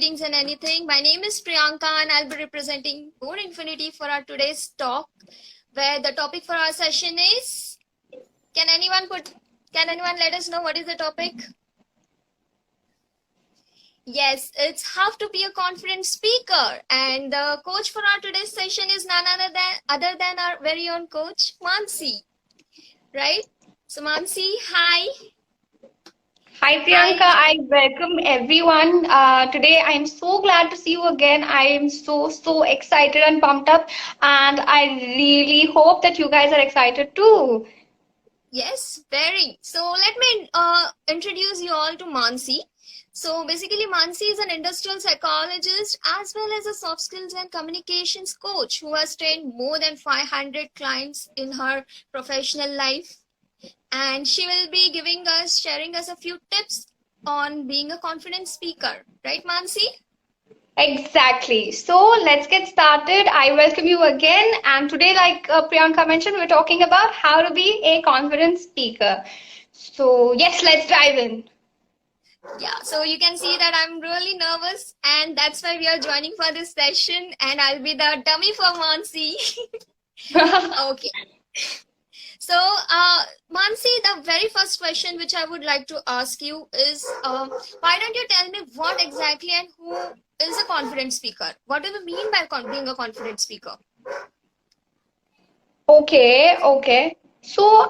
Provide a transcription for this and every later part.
Greetings and anything. My name is Priyanka and I'll be representing Core Infinity for our today's talk, where the topic for our session is, can anyone let us know what is the topic? Yes, it's how to be a confident speaker, and the coach for our today's session is none other than our very own coach, Mansi, right? So Mansi, hi. Hi Priyanka, I welcome everyone. Today I am so glad to see you again. I am so excited and pumped up, and I really hope that you guys are excited too. Yes, very. So let me introduce you all to Mansi. So basically, Mansi is an industrial psychologist as well as a soft skills and communications coach who has trained more than 500 clients in her professional life. And she will be sharing us a few tips on being a confident speaker. Right, Mansi? Exactly. So let's get started. I welcome you again. And today, like Priyanka mentioned, we're talking about how to be a confident speaker. So yes, let's dive in. Yeah, so you can see that I'm really nervous, and that's why we are joining for this session, and I'll be the dummy for Mansi. Okay. So, Mansi, the very first question which I would like to ask you is, why don't you tell me what exactly and who is a confident speaker? What do you mean by being a confident speaker? Okay. So,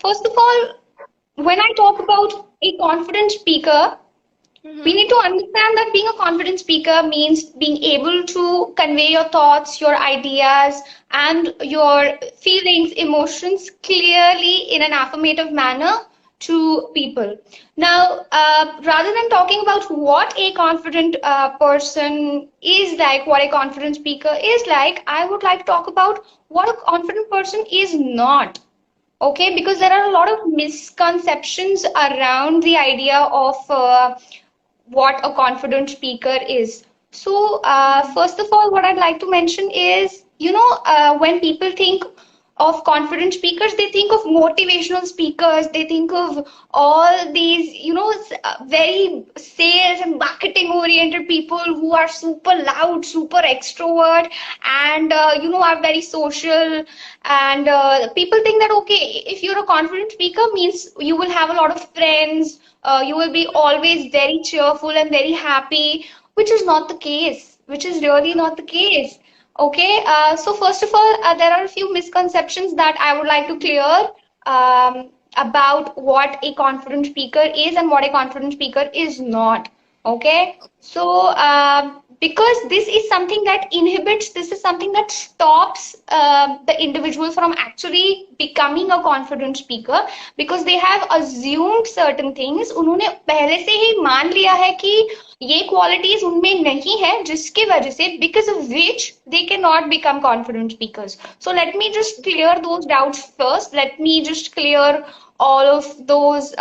first of all, when I talk about a confident speaker, we Mm-hmm. need to understand that being a confident speaker means being able to convey your thoughts, your ideas, and your feelings, emotions clearly in an affirmative manner to people. Now, rather than talking about what a confident person is like, what a confident speaker is like, I would like to talk about what a confident person is not. Okay, because there are a lot of misconceptions around the idea of what a confident speaker is. So, first of all, what I'd like to mention is, when people think of confident speakers, they think of motivational speakers, they think of all these, very sales and marketing oriented people who are super loud, super extrovert, and, are very social. And people think that, okay, if you're a confident speaker, means you will have a lot of friends, you will be always very cheerful and very happy, which is not the case, which is really not the case. Okay, so first of all, there are a few misconceptions that I would like to clear about what a confident speaker is and what a confident speaker is not. Okay, so because this is something that inhibits, this is something that stops the individual from actually becoming a confident speaker, because they have assumed certain things. उन्होंने पहले से ही मान लिया है कि ये qualities उनमें नहीं है, जिसकी वजह से because of which they cannot become confident speakers. So let me just clear those doubts first. Let me just clear all of those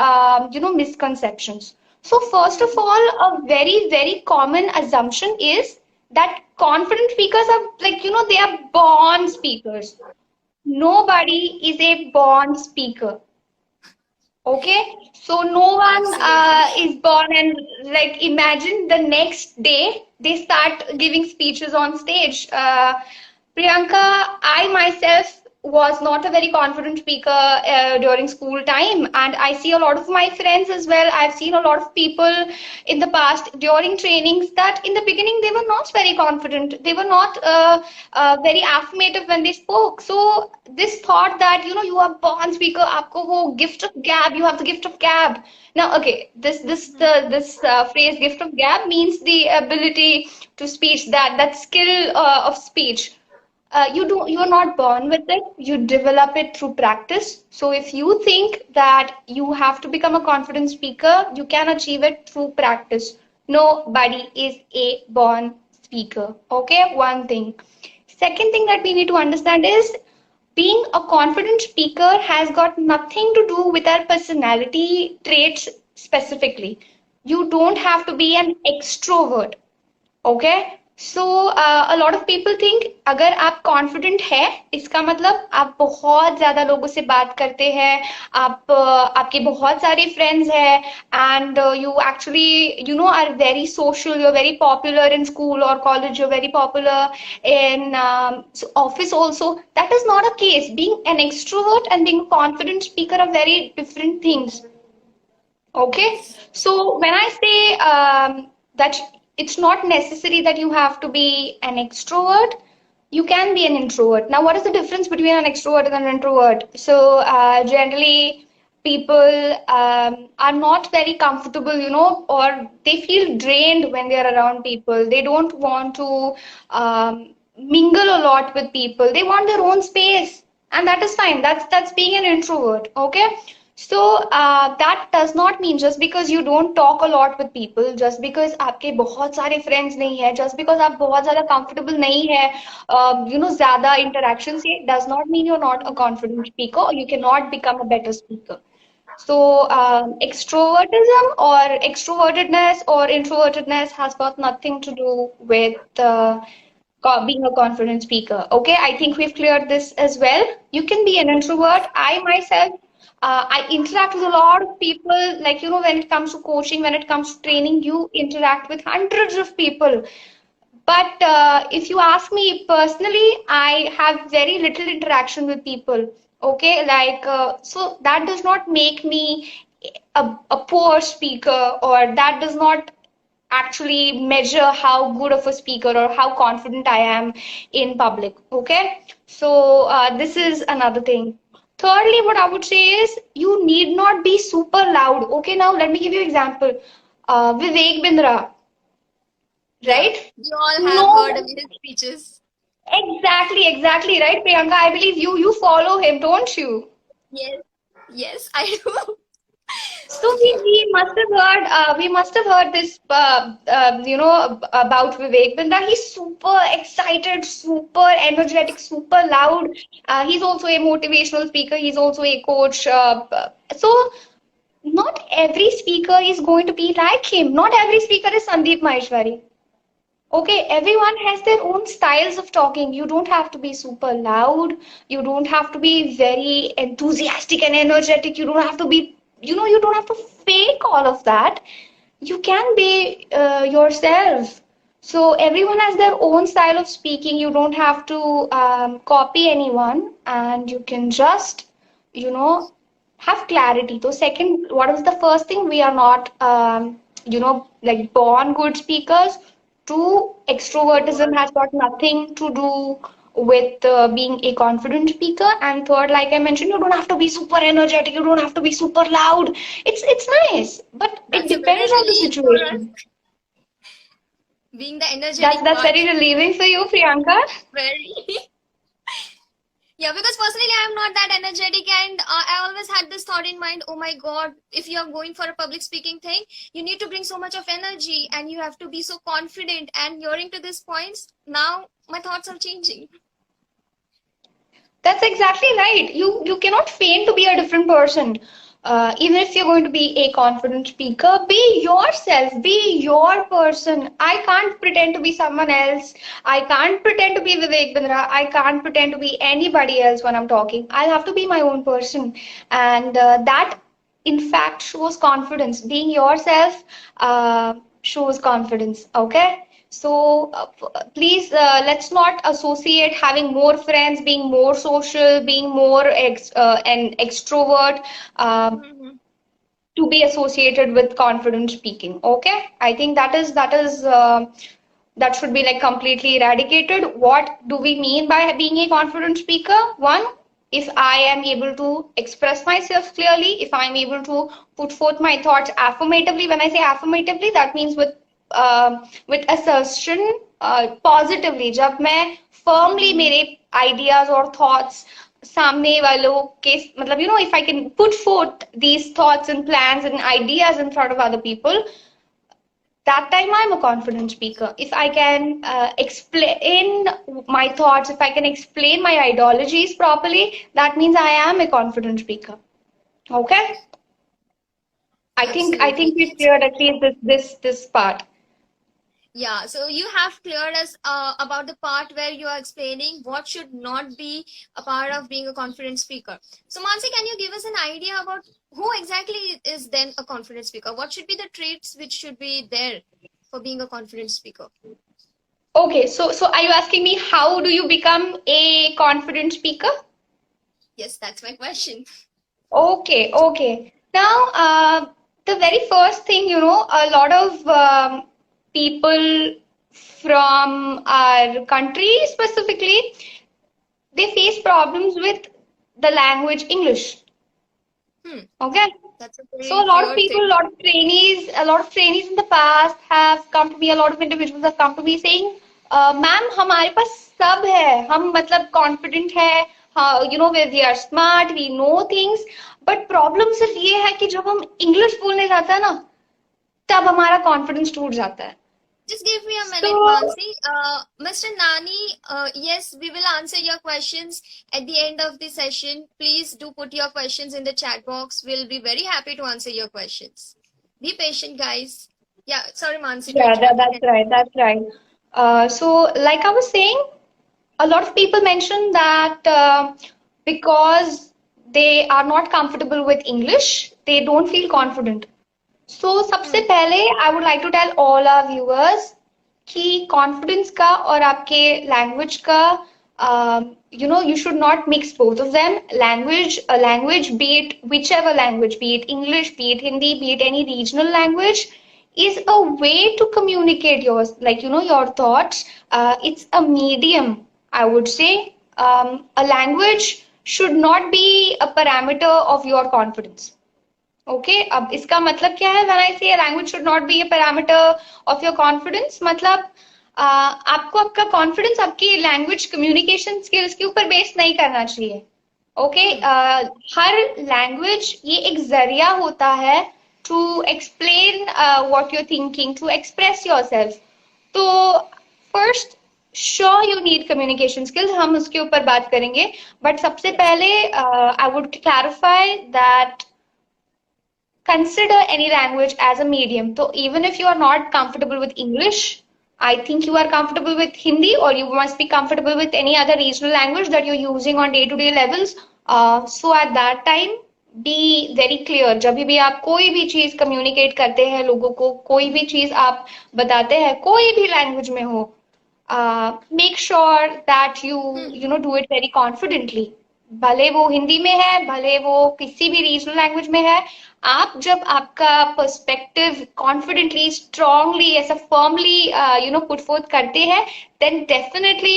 misconceptions. So first of all, a very common assumption is that confident speakers are like, they are born speakers. Nobody is a born speaker. Okay, so no one Absolutely. is born and like imagine the next day they start giving speeches on stage. Priyanka, I myself was not a very confident speaker during school time, and I see a lot of my friends as well. I've seen a lot of people in the past during trainings that in the beginning they were not very confident. They were not very affirmative when they spoke. So this thought that you are born speaker, आपको वो gift of gab, you have the gift of gab. Now, okay, this phrase gift of gab means the ability to speech, that skill of speech. You are not born with it, you develop it through practice. So if you think that you have to become a confident speaker, you can achieve it through practice. Nobody is a born speaker. Okay, one thing. Second thing that we need to understand is being a confident speaker has got nothing to do with our personality traits specifically. You don't have to be an extrovert. Okay, So a lot of people think अगर आप confident है इसका मतलब आप बहुत ज़्यादा लोगों से बात करते हैं, आपके बहुत सारे friends हैं, and you actually are very social, you're very popular in school or college, you're very popular in office also. That is not a case. Being an extrovert and being a confident speaker are very different things. Okay, Yes. so when I say that it's not necessary that you have to be an extrovert, you can be an introvert. Now, what is the difference between an extrovert and an introvert? So, generally, people are not very comfortable, or they feel drained when they are around people. They don't want to mingle a lot with people. They want their own space, and that is fine. That's being an introvert. Okay. So that does not mean just because you don't talk a lot with people, just because आपके बहुत सारे friends नहीं है, just because आप बहुत ज़्यादा comfortable नहीं है, ज़्यादा interactions से, does not mean you're not a confident speaker or you cannot become a better speaker. So extrovertism or extrovertedness or introvertedness has got nothing to do with being a confident speaker. Okay, I think we've cleared this as well. You can be an introvert. I myself, I interact with a lot of people. Like, when it comes to coaching, when it comes to training, you interact with hundreds of people. But if you ask me personally, I have very little interaction with people. Okay, like, so that does not make me a poor speaker, or that does not actually measure how good of a speaker or how confident I am in public. Okay, so this is another thing. Thirdly, what I would say is you need not be super loud. Okay, now let me give you an example. Vivek Bindra, Yeah. right? We all have heard of No, his speeches. exactly, right, Priyanka? I believe you follow him, don't you? Yes. Yes, I do. So we must have heard this about Vivek Bindra. He's super excited, super energetic, super loud. He's also a motivational speaker. He's also a coach. So not every speaker is going to be like him. Not every speaker is Sandeep Maheshwari. Okay, everyone has their own styles of talking. You don't have to be super loud. You don't have to be very enthusiastic and energetic. You don't have to be, you don't have to fake all of that. You can be yourself. So everyone has their own style of speaking. You don't have to copy anyone, and you can just, you know, have clarity. So second, what is the first thing? We are not, like born good speakers. Two, extrovertism has got nothing to do with being a confident speaker. And third, like I mentioned, you don't have to be super energetic. You don't have to be super loud. It's nice, but it That's a depends better on the relief for us, situation. being the That's energetic that's part. very relieving for you, Priyanka. Very. Yeah, because personally, I'm not that energetic, and I always had this thought in mind, oh my God, if you're going for a public speaking thing, you need to bring so much of energy and you have to be so confident. And hearing to these points, now my thoughts are changing. That's exactly right. You cannot feign to be a different person. Even if you're going to be a confident speaker, be yourself, be your person. I can't pretend to be someone else. I can't pretend to be Vivek Bindra. I can't pretend to be anybody else when I'm talking. I'll have to be my own person. And that, in fact, shows confidence. Being yourself shows confidence. Okay? So please, let's not associate having more friends, being more social, being more an extrovert, Mhm. to be associated with confident speaking. Okay, I think that should be like completely eradicated. What do we mean by being a confident speaker? One, if I am able to express myself clearly, if I'm able to put forth my thoughts affirmatively. When I say affirmatively, that means with assertion, positively. जब मैं firmly Mhm. मेरे ideas or thoughts सामने वालों के मतलब if I can put forth these thoughts and plans and ideas in front of other people, that time I'm a confident speaker. If I can explain my thoughts, if I can explain my ideologies properly, that means I am a confident speaker. Okay? I think Absolutely. we've cleared at least this part. Yeah, so you have cleared us about the part where you are explaining what should not be a part of being a confident speaker. So, Mansi, can you give us an idea about who exactly is then a confident speaker? What should be the traits which should be there for being a confident speaker? Okay, so are you asking me how do you become a confident speaker? Yes, that's my question. Okay, okay. Now, the very first thing, a lot of people from our country specifically, they face problems with the language English. Hmm, Okay. that's a So very clear thing. a lot of trainees in the past have come to me, a lot of individuals have come to me saying, "Ma'am, हमारे पास सब है, हम मतलब confident है, हाँ, we are smart, we know things, but problem सिर्फ ये है कि जब हम English बोलने जाते हैं ना, तब हमारा confidence टूट जाता है." Just give me a minute, So Mansi. Mr. Nani, yes, we will answer your questions at the end of the session. Please do put your questions in the chat box. We'll be very happy to answer your questions. Be patient, guys. Yeah, sorry, Mansi, to yeah, interrupt. You that's can. right, that's right. So like I was saying, a lot of people mention that because they are not comfortable with English, they don't feel confident. So सबसे Hmm. पहले I would like to tell all our viewers कि confidence का और आपके language का you should not mix both of them. Language, be it whichever language, be it English, be it Hindi, be it any regional language, is a way to communicate your thoughts. It's a medium, I would say. A language should not be a parameter of your confidence. Okay अब इसका मतलब क्या है when I से language should not be a parameter of your confidence मतलब आपको आपका confidence आपकी लैंग्वेज कम्युनिकेशन स्किल्स के ऊपर बेस नहीं करना चाहिए ओके Hmm. हर लैंग्वेज ये एक जरिया होता है to explain what your thinking to express yourself तो first sure you need communication skills हम उसके ऊपर बात करेंगे बट सबसे Yes. पहले I would clarify that consider any language as a medium. So even if you are not comfortable with English, I think you are comfortable with Hindi or you must be comfortable with any other regional language that you're using on day-to-day levels. So at that time, be very clear. जब भी आप कोई भी चीज communicate करते हैं लोगों को, कोई भी चीज आप बताते हैं, कोई भी language में हो, make sure that Hmm. you know do it very confidently. भले वो हिंदी में है भले वो किसी भी रीजनल लैंग्वेज में है आप जब आपका पर्सपेक्टिव कॉन्फिडेंटली स्ट्रांगली ऐसा फर्मली पुट फोर्थ करते हैं then definitely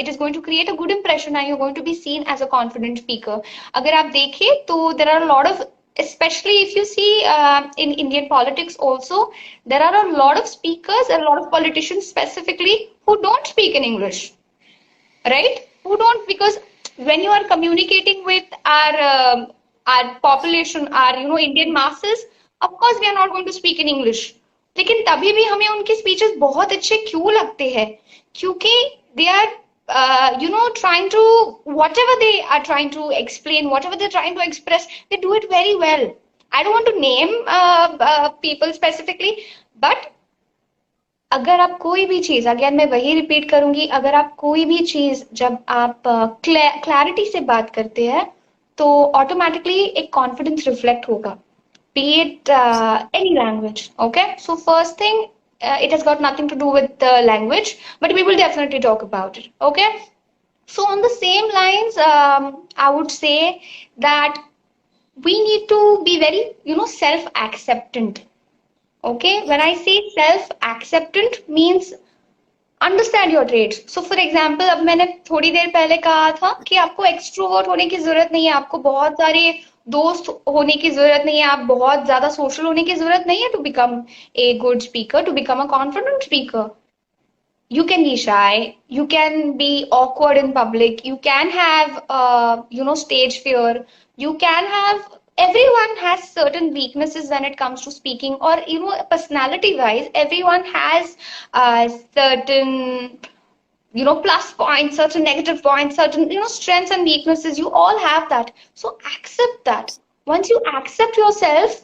it is going to create a good impression and you're going to be seen as a confident speaker अगर आप देखें तो there are a lot of especially if you see in Indian politics also there are a lot of speakers a lot of politicians specifically who don't speak in English right who don't because when you are communicating with our population our Indian masses of course we are not going to speak in English लेकिन तभी भी हमें उनके speeches बहुत अच्छे क्यों लगते हैं क्योंकि they are trying to whatever they are trying to explain whatever they're trying to express they do it very well I don't want to name people specifically but अगर आप कोई भी चीज अगेन मैं वही रिपीट करूंगी अगर आप कोई भी चीज जब आप क्लैरिटी से बात करते हैं तो ऑटोमेटिकली एक कॉन्फिडेंस रिफ्लेक्ट होगा be it any language okay so first thing it has got nothing to do with the language but we will definitely talk about it okay so on the same lines I would say that we need to be very self acceptant okay when Yes. I say self acceptant means understand your trades so for example अब मैंने थोड़ी देर पहले कहा था कि आपको extrovert होने की जरूरत नहीं है आपको बहुत सारे दोस्त होने की जरूरत नहीं है आप बहुत ज्यादा सोशल होने की जरूरत नहीं है to become a good speaker to become a confident speaker you can be shy you can be awkward in public you can have stage fear you can have everyone has certain weaknesses when it comes to speaking or personality wise everyone has certain plus points certain negative points certain strengths and weaknesses you all have that so accept that once you accept yourself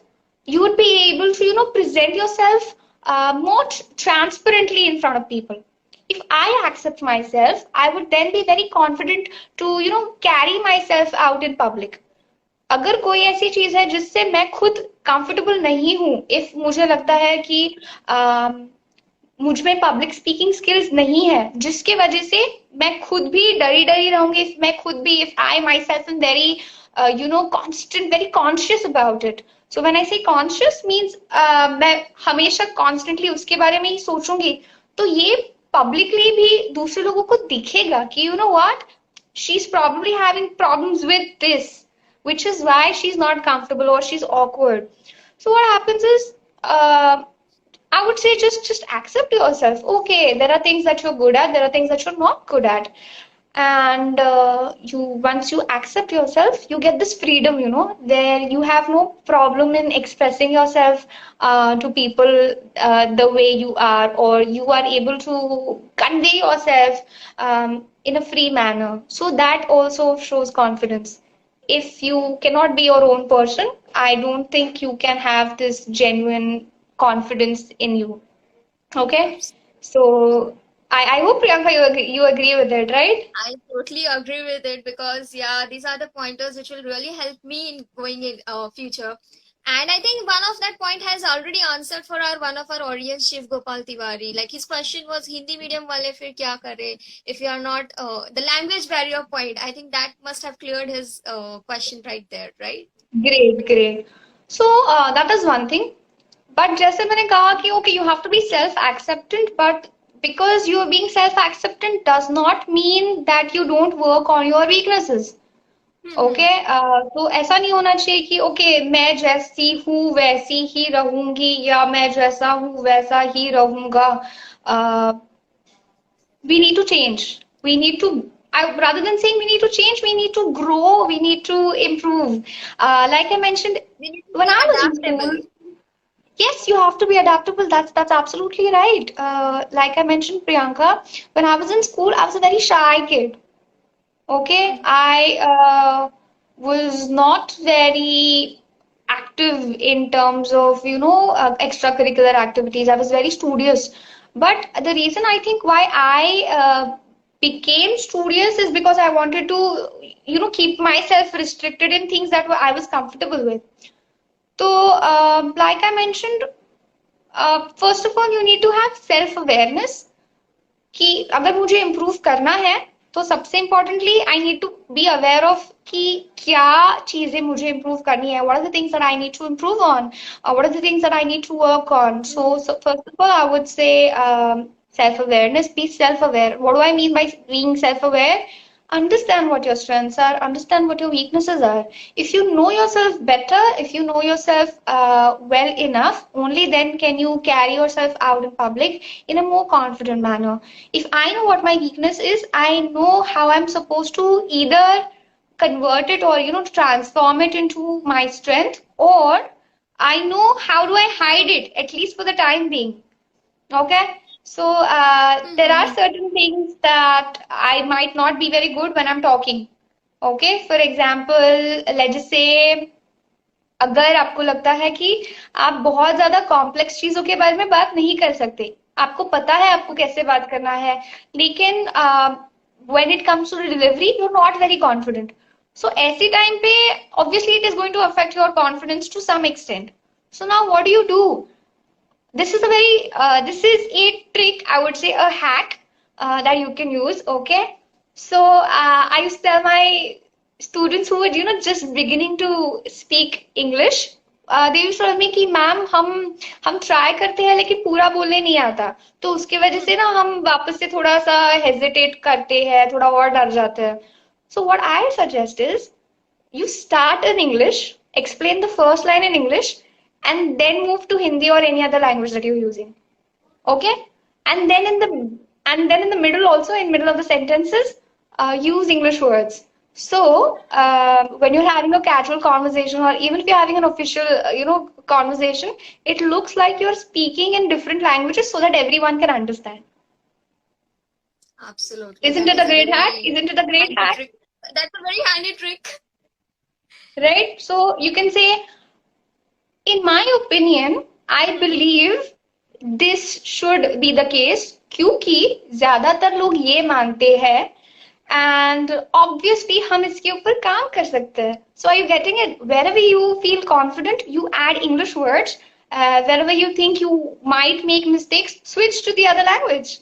you would be able to present yourself more transparently in front of people. If I accept myself, I would then be very confident to, carry myself out in public. अगर कोई ऐसी चीज है जिससे मैं खुद comfortable नहीं हूं, इफ मुझे लगता है कि मुझ में पब्लिक स्पीकिंग स्किल्स नहीं है, जिसके वजह से मैं खुद भी डरी डरी रहूंगी, मैं खुद भी, if I my self am very constant, very conscious about it. So when I से कॉन्शियस मीन्स मैं हमेशा कॉन्स्टेंटली उसके बारे में ही सोचूंगी, तो ये पब्लिकली भी दूसरे लोगों को दिखेगा कि you know what, she is probably having problems with this, which is why she's not comfortable or she's awkward. So what happens is, I would say just accept yourself. Okay, there are things that you're good at, there are things that you're not good at, and you once you accept yourself, you get this freedom. There you have no problem in expressing yourself to people the way you are, or you are able to convey yourself in a free manner. So that also shows confidence. If you cannot be your own person, I don't think you can have this genuine confidence in you. Okay? So I hope, Priyanka, you agree with it, right? I totally agree with it because yeah, these are the pointers which will really help me in going in future. And I think one of that point has already answered for one of our audience, Shiv Gopal Tiwari. Like his question was Hindi medium wale fir kya kare if you are not the language barrier point. I think that must have cleared his question right there, right? Great. So that is one thing. But जैसे मैंने कहा कि okay, you have to be self-acceptant, but because you are being self-acceptant does not mean that you don't work on your weaknesses. Okay, तो ऐसा नहीं होना चाहिए कि ओके मैं जैसी हूँ वैसी ही रहूंगी, या मैं जैसा हूँ वैसा ही रहूंगा. We need to change. We need to, rather than saying we need to change, we need to grow, we need to improve. Like I mentioned, when I was in school, yes, you have to be adaptable. That's absolutely right. Like I mentioned, Priyanka, when I was in school, I was a very shy kid. Okay, I was not very active in terms of, extracurricular activities. I was very studious. But the reason I think why I became studious is because I wanted to, keep myself restricted in things that I was comfortable with. So, like I mentioned, first of all, you need to have self-awareness कि अगर मुझे improve करना है, तो सबसे importantly I need to be aware of कि क्या चीजें मुझे इम्प्रूव करनी है. What are the things that I need to improve on, what are the things that I need to work on. So first of all I would say self awareness, be self aware. What do I mean by being self aware? Understand what your strengths are, understand what your weaknesses are. If you know yourself better, if you know yourself well enough, only then can you carry yourself out in public in a more confident manner. If I know what my weakness is, I know how I'm supposed to either convert it or transform it into my strength, or I know how do I hide it, at least for the time being. Okay, so there are certain things that I might not be very good when I'm talking. Okay, for example, let's just say अगर आपको लगता है कि आप बहुत ज्यादा complex चीजों के बारे में बात नहीं कर सकते, आपको पता है आपको कैसे बात करना है, लेकिन when it comes to delivery you're not very confident. So ऐसे टाइम पे obviously it is going to affect your confidence to some extent. So now what do? This is a trick, I would say a hack that you can use. Okay, so I used to tell my students who were just beginning to speak English, they used to tell me कि ma'am हम try करते हैं लेकिन पूरा बोलने नहीं आता, तो उसकी वजह से ना हम वापस से थोड़ा सा हेजिटेट करते हैं, थोड़ा और डर जाते हैं. So what I suggest is you start in English, explain the first line in English, and then move to Hindi or any other language that you're using. Okay, and then in the middle also, in middle of the sentences, use English words. So when you're having a casual conversation, or even if you're having an official conversation, it looks like you're speaking in different languages so that everyone can understand. Absolutely. Isn't it a great hack? Isn't it a great hack? Trick. That's a very handy trick. Right? So you can say, in my opinion, I believe this should be the case क्योंकि ज्यादातर लोग ये मानते हैं and obviously हम इसके ऊपर काम कर सकते हैं. So are you getting it? Wherever you feel confident, you add English words. Wherever you think you might make mistakes, switch to the other language.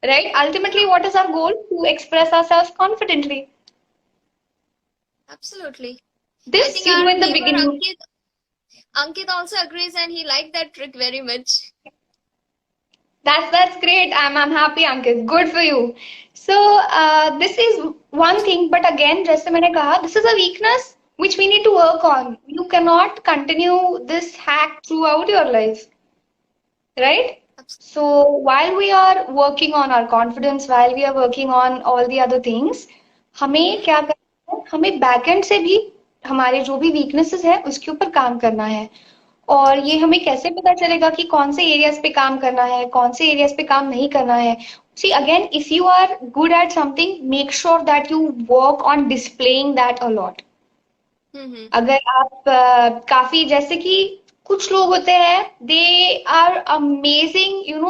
Right? Ultimately, what is our goal? To express ourselves confidently. Absolutely. I This think you do our in the neighbor beginning. Ankit also agrees, and he liked that trick very much. That's great. I'm happy, Ankit. Good for you. So this is one thing, but again, जैसे मैंने कहा, this is a weakness which we need to work on. You cannot continue this hack throughout your life, right? So while we are working on our confidence, while we are working on all the other things, हमें क्या करना है? हमें backend से भी हमारे जो भी वीकनेसेस है उसके ऊपर काम करना है. और ये हमें कैसे पता चलेगा कि कौन से एरियाज पे काम करना है, कौन से एरियाज पे काम नहीं करना है? See again, if you are good at something, make sure that you work on displaying that a lot. अगर आप काफी जैसे कि कुछ लोग होते हैं, दे आर अमेजिंग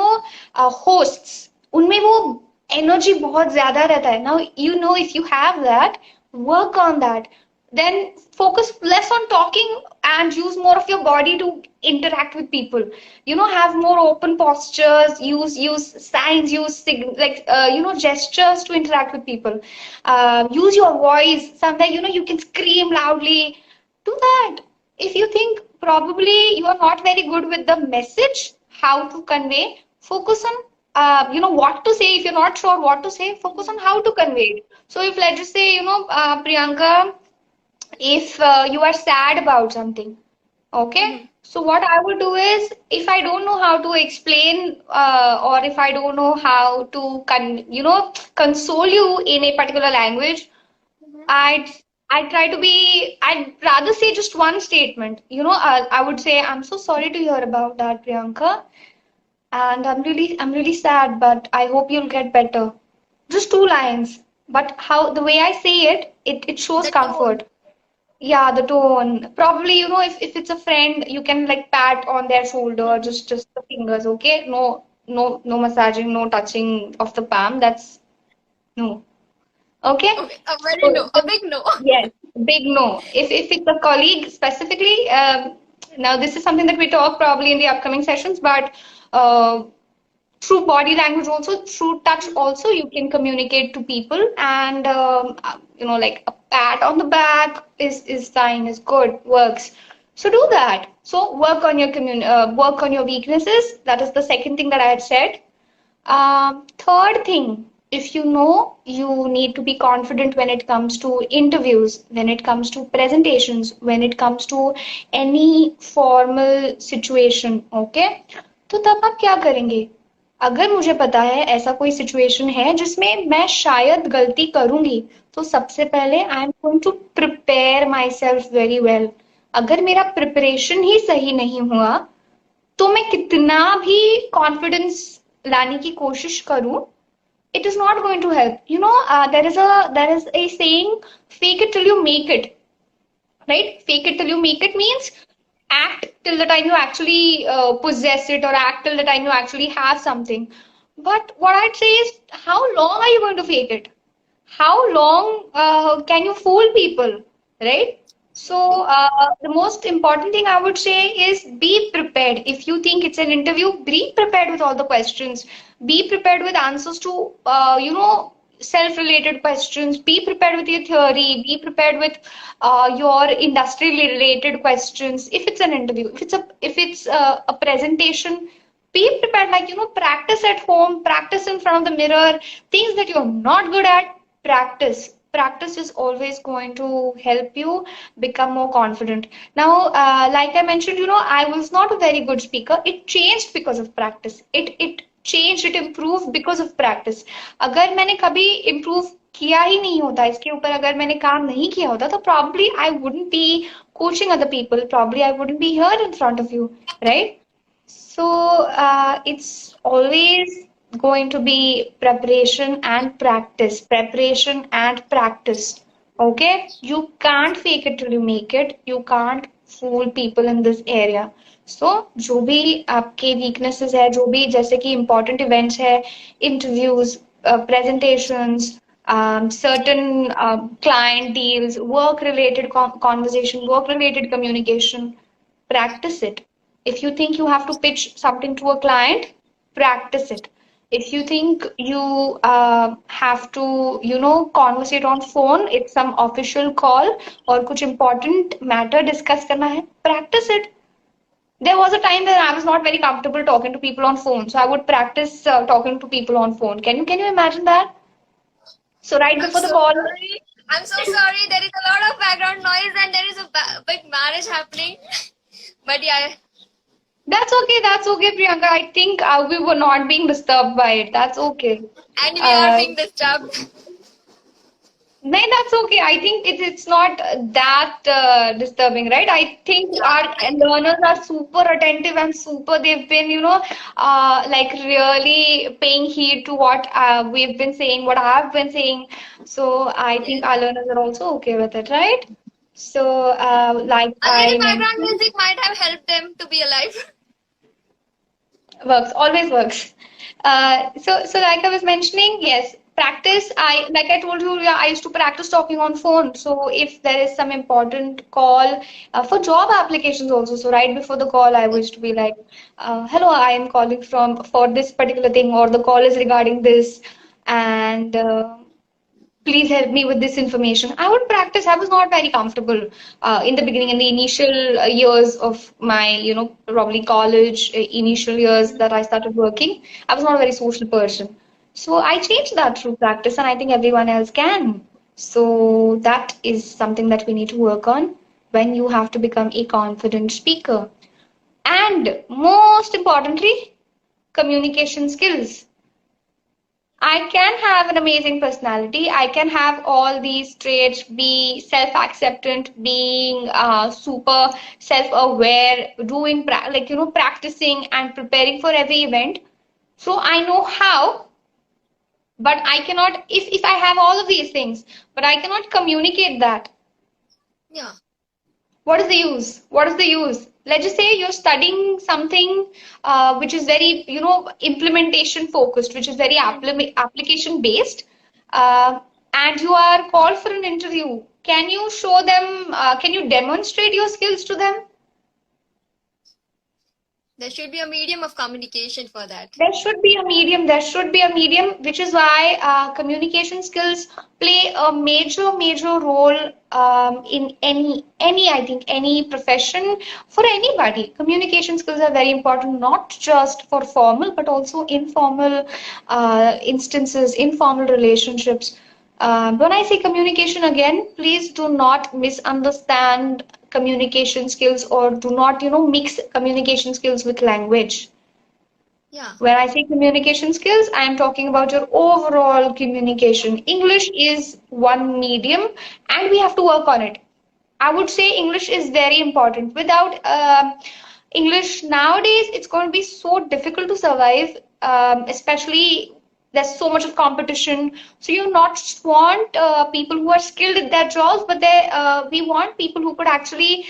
होस्ट्स, उनमें वो एनर्जी बहुत ज्यादा रहता है. Now if you have that, work on that. Then focus less on talking and use more of your body to interact with people. Have more open postures, use signs, use gestures to interact with people. Use your voice. Sometimes you can scream loudly. Do that. If you think probably you are not very good with the message, how to convey, focus on what to say. If you're not sure what to say, focus on how to convey it. So if let's just say Priyanka, if you are sad about something, okay, so what I would do is, if I don't know how to explain or if I don't know how to console you in a particular language, I'd try to be, I'd rather say just one statement. I would say, I'm so sorry to hear about that, Priyanka, and I'm really sad, but I hope you'll get better. Just 2 lines, but how the way I say it shows The tone. comfort. Yeah, the tone. Probably, if it's a friend, you can like pat on their shoulder, just the fingers, okay? No massaging, no touching of the palm. That's no. Okay? Okay, a very So no, a big no. yes, big no. If it's a colleague specifically, now this is something that we talk probably in the upcoming sessions, but through body language also, through touch also, you can communicate to people, and like a pat on the back is fine, is good, works. So do that. So work on your work on your weaknesses. That is the second thing that I had said. Third thing, if you know you need to be confident when it comes to interviews, when it comes to presentations, when it comes to any formal situation, okay? तो तब आप क्या करेंगे? अगर मुझे पता है ऐसा कोई सिचुएशन है जिसमें मैं शायद गलती करूंगी, तो सबसे पहले I am going to prepare myself very well. अगर मेरा प्रिपरेशन ही सही नहीं हुआ, तो मैं कितना भी कॉन्फिडेंस लाने की कोशिश करूं, it is not going to help. There is a saying, fake it till you make it. Right? Fake it till you make it means act till the time you actually possess it, or act till the time you actually have something. But what I'd say is, how long are you going to fake it? How long can you fool people, right? So the most important thing I would say is be prepared. If you think it's an interview, be prepared with all the questions. Be prepared with answers to self-related questions. Be prepared with your theory. Be prepared with your industry-related questions. If it's an interview, if it's a presentation, be prepared. Like practice at home, practice in front of the mirror. Things that you're not good at, practice. Practice is always going to help you become more confident. Now, like I mentioned, I was not a very good speaker. It changed because of practice. It changed, it improved because of practice. अगर मैंने कभी improve किया ही नहीं होता, इसके ऊपर अगर मैंने काम नहीं किया होता, तो probably I wouldn't be coaching other people. Probably I wouldn't be here in front of you, right? So it's always going to be preparation and practice. Preparation and practice. Okay? You can't fake it till you make it. You can't fool people in this area. So जो भी आपके weaknesses है, जो भी जैसे कि important events है, interviews, presentations, certain client deals, work related conversation, work related communication, practice it. If you think you have to pitch something to a client, practice it. If you think you have to, conversate on phone, it's some official call or कुछ important matter discuss करना है, practice it. There was a time when I was not very comfortable talking to people on phone, so I would practice talking to people on phone. Can you imagine that? So right I'm before the so call, sorry. I'm so sorry. There is a lot of background noise and there is a big marriage happening. But yeah, that's okay. That's okay, Priyanka. I think we were not being disturbed by it. That's okay. and we are Uh, being disturbed. No, that's okay. I think it's not that disturbing, right? I think Yeah, our learners are super attentive and super, they've been, like really paying heed to what we've been saying, what I've been saying. So I think yes. our learners are also okay with it, right? So, like A little I background mentioned, music might have helped them to be alive. works, always works. So like I was mentioning, yes, practice. Like I told you, yeah, I used to practice talking on phone. So if there is some important call for job applications also, so right before the call, I used to be like, "Hello, I am calling from for this particular thing, or the call is regarding this, and please help me with this information." I would practice. I was not very comfortable in the beginning, in the initial years of my, probably college, initial years that I started working. I was not a very social person. So I changed that through practice, and I think everyone else can. So that is something that we need to work on when you have to become a confident speaker. And most importantly, communication skills. I can have an amazing personality. I can have all these traits, be self-acceptant, being super self-aware, doing practicing and preparing for every event. So I know how, but I cannot, if I have all of these things, but I cannot communicate that. Yeah. What is the use? What is the use? Let's just say you're studying something which is very, implementation focused, which is very application based, and you are called for an interview. Can you show them, can you demonstrate your skills to them? There should be a medium of communication for that. There should be a medium. There should be a medium, which is why communication skills play a major role in I think, any profession for anybody. Communication skills are very important, not just for formal, but also informal instances, informal relationships. When I say communication again, please do not misunderstand communication skills or do not, mix communication skills with language. Yeah. When I say communication skills, I am talking about your overall communication. English is one medium and we have to work on it. I would say English is very important. Without English nowadays, it's going to be so difficult to survive, especially there's so much of competition. So you not just want people who are skilled at their jobs, but we want people who could actually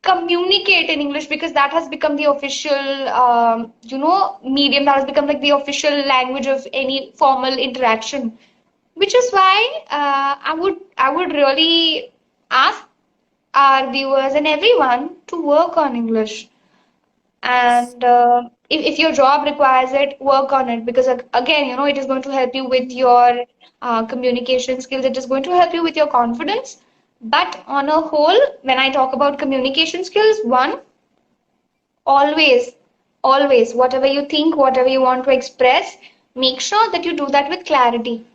communicate in English because that has become the official, medium that has become like the official language of any formal interaction. Which is why I would really ask our viewers and everyone to work on English. Yes. And if your job requires it, work on it because again, it is going to help you with your communication skills. It is going to help you with your confidence. But on a whole, when I talk about communication skills, one, always, always, whatever you think, whatever you want to express, make sure that you do that with clarity.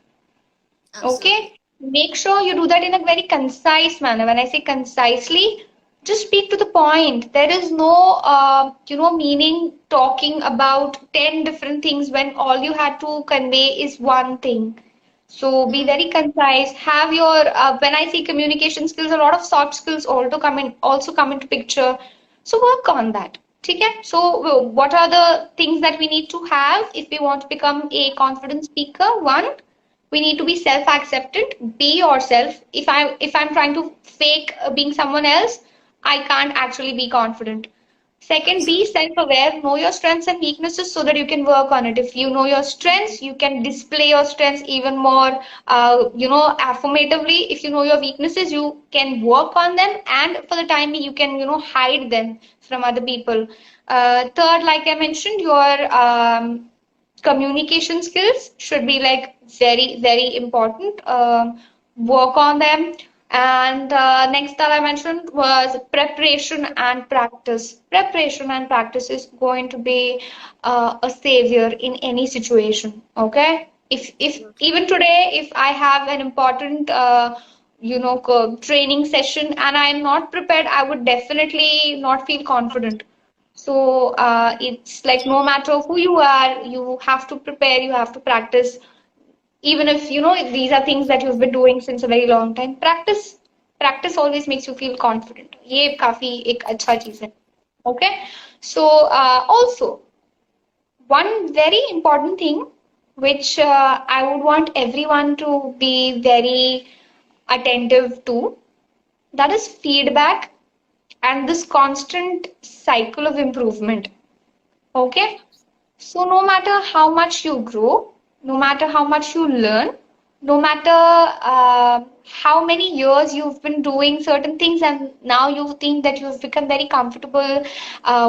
Absolutely. Okay? Make sure you do that in a very concise manner. When I say concisely, just speak to the point. There is no, meaning talking about 10 different things when all you had to convey is one thing. So be Hmm. very concise. Have your, when I say communication skills, a lot of soft skills also come into picture. So work on that. Okay? So what are the things that we need to have if we want to become a confident speaker? One, we need to be self-acceptant. Be yourself. If I'm trying to fake being someone else, I can't actually be confident. Second, be self-aware, know your strengths and weaknesses so that you can work on it. If you know your strengths, you can display your strengths even more, affirmatively. If you know your weaknesses, you can work on them, and for the time being, you can, hide them from other people. Third, like I mentioned, your communication skills should be like very, very important. Work on them. And next that I mentioned was preparation and practice. Preparation and practice is going to be a savior in any situation. Okay. If even today, if I have an important training session and I'm not prepared, I would definitely not feel confident. So it's like no matter who you are, you have to prepare, you have to practice. Even if if these are things that you've been doing since a very long time, practice always makes you feel confident. ये काफी एक अच्छा चीज है. Okay. So also one very important thing which I would want everyone to be very attentive to, that is feedback and this constant cycle of improvement. Okay. So no matter how much you grow, no matter how much you learn, no matter how many years you've been doing certain things and now you think that you've become very comfortable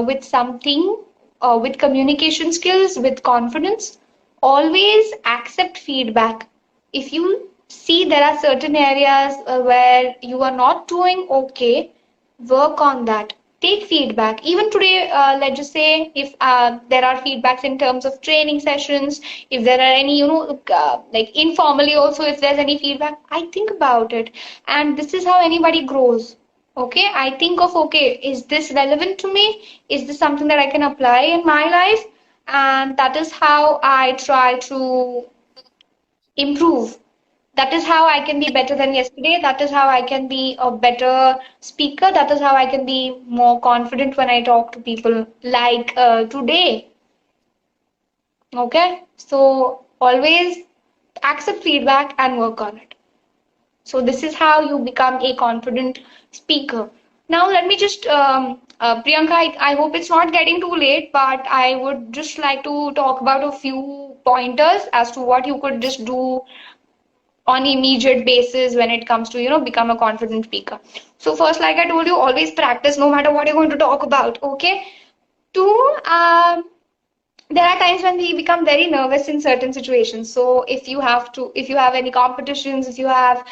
with something, with communication skills, with confidence, always accept feedback. If you see there are certain areas where you are not doing okay, work on that. Take feedback. Even today, let's just say if there are feedbacks in terms of training sessions, if there are any, like informally also, if there's any feedback, I think about it. And this is how anybody grows. Okay, I think of, okay, is this relevant to me? Is this something that I can apply in my life? And that is how I try to improve. That is how I can be better than yesterday. That is how I can be a better speaker. That is how I can be more confident when I talk to people like today. Okay, so always accept feedback and work on it. So this is how you become a confident speaker. Now let me just Priyanka, I hope it's not getting too late, but I would just like to talk about a few pointers as to what you could just do on immediate basis when it comes to become a confident speaker. So first, like I told you, always practice no matter what you're going to talk about. Okay. Two, there are times when we become very nervous in certain situations. So if you have any competitions, if you have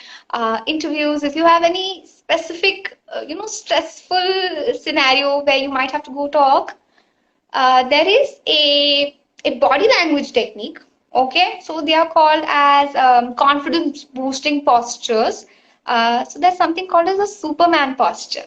interviews, if you have any specific stressful scenario where you might have to go talk, there is a body language technique. Okay, so they are called as confidence boosting postures. So there's something called as a Superman posture.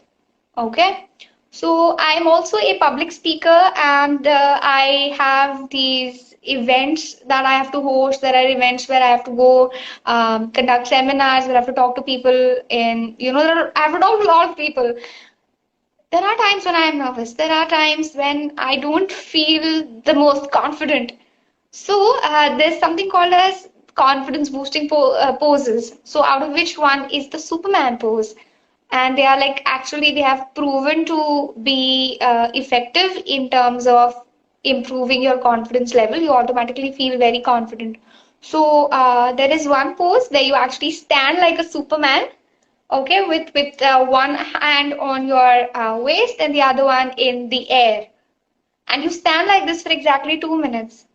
Okay, so I'm also a public speaker and I have these events that I have to host. There are events where I have to go conduct seminars, where I have to talk to people in, I have to talk to a lot of people. There are times when I am nervous. There are times when I don't feel the most confident. So there's something called as confidence boosting poses. So out of which one is the Superman pose. And they are like actually they have proven to be effective in terms of improving your confidence level. You automatically feel very confident. So there is one pose where you actually stand like a Superman. Okay, with one hand on your waist and the other one in the air. And you stand like this for exactly 2 minutes.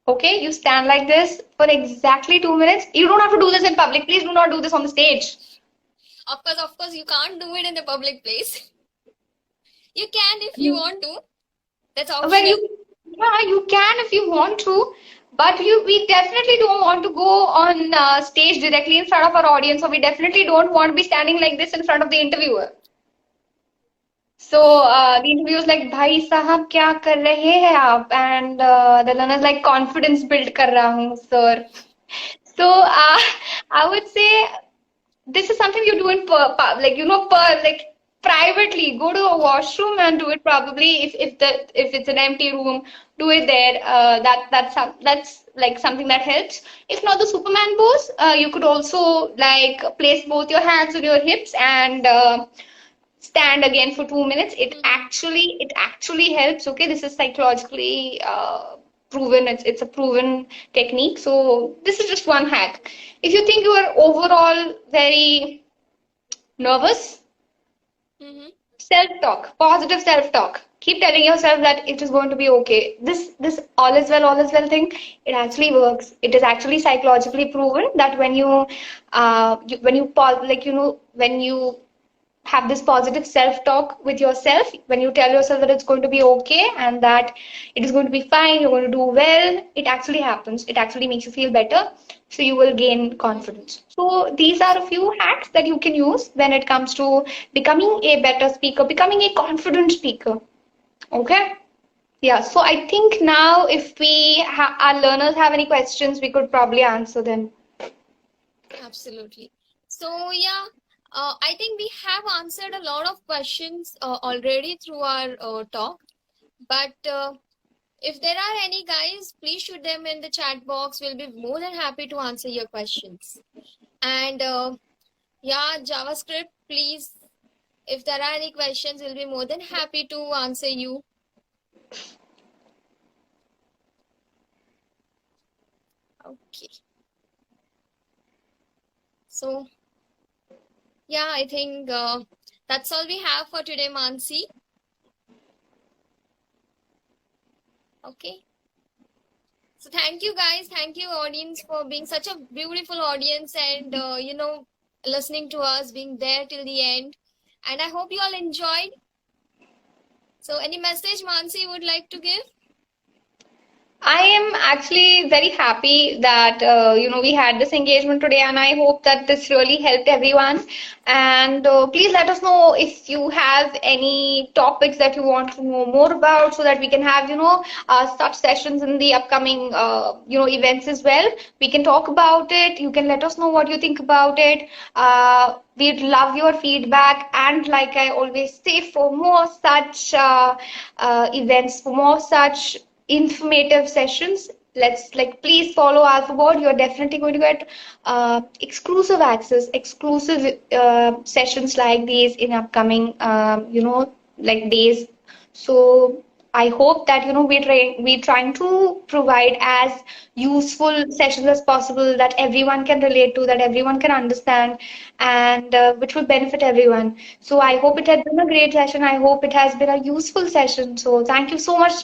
Okay, you stand like this for exactly 2 minutes. You don't have to do this in public. Please do not do this on the stage. Of course, you can't do it in the public place. You can if you want to. That's optional. You can if you want to, but we definitely don't want to go on stage directly in front of our audience, or we definitely don't want to be standing like this in front of the interviewer. So the interviewer is like, "Bhai sahab, kya kar rahe hai aap?" And the learner is like, "Confidence build kar raha hu, sir." So I would say this is something you do in privately. Go to a washroom and do it. Probably if it's an empty room, do it there. That's like something that helps. If not the Superman pose, you could also like place both your hands on your hips and stand again for 2 minutes. It actually helps. Okay, this is psychologically proven. It's a proven technique. So this is just one hack. If you think you are overall very nervous, Mm-hmm. self-talk, positive self-talk. Keep telling yourself that it is going to be okay. This all is well thing, it actually works. It is actually psychologically proven that when you pause, like when you have this positive self-talk with yourself, when you tell yourself that it's going to be okay and that it is going to be fine, you're going to do well, it actually happens. It actually makes you feel better. So you will gain confidence. So these are a few hacks that you can use when it comes to becoming a better speaker, becoming a confident speaker. Okay? Yeah. So I think now if our learners have any questions, we could probably answer them. Absolutely. So yeah, I think we have answered a lot of questions already through our talk. But if there are any guys, please shoot them in the chat box. We'll be more than happy to answer your questions. And yeah, JavaScript, please, if there are any questions, we'll be more than happy to answer you. Okay. So, yeah, I think that's all we have for today, Mansi. Okay. So thank you guys. Thank you audience for being such a beautiful audience and listening to us, being there till the end. And I hope you all enjoyed. So any message Mansi would like to give? I am actually very happy that we had this engagement today, and I hope that this really helped everyone. And please let us know if you have any topics that you want to know more about, so that we can have such sessions in the upcoming events as well. We can talk about it. You can let us know what you think about it. We'd love your feedback, and like I always say, for more such events, for more such informative sessions, please follow Alphaboard. You're definitely going to get exclusive access, exclusive sessions like these in upcoming days. So I hope that we're trying to provide as useful sessions as possible that everyone can relate to, that everyone can understand, and which will benefit everyone. So I hope it has been a great session. I hope it has been a useful session. So thank you so much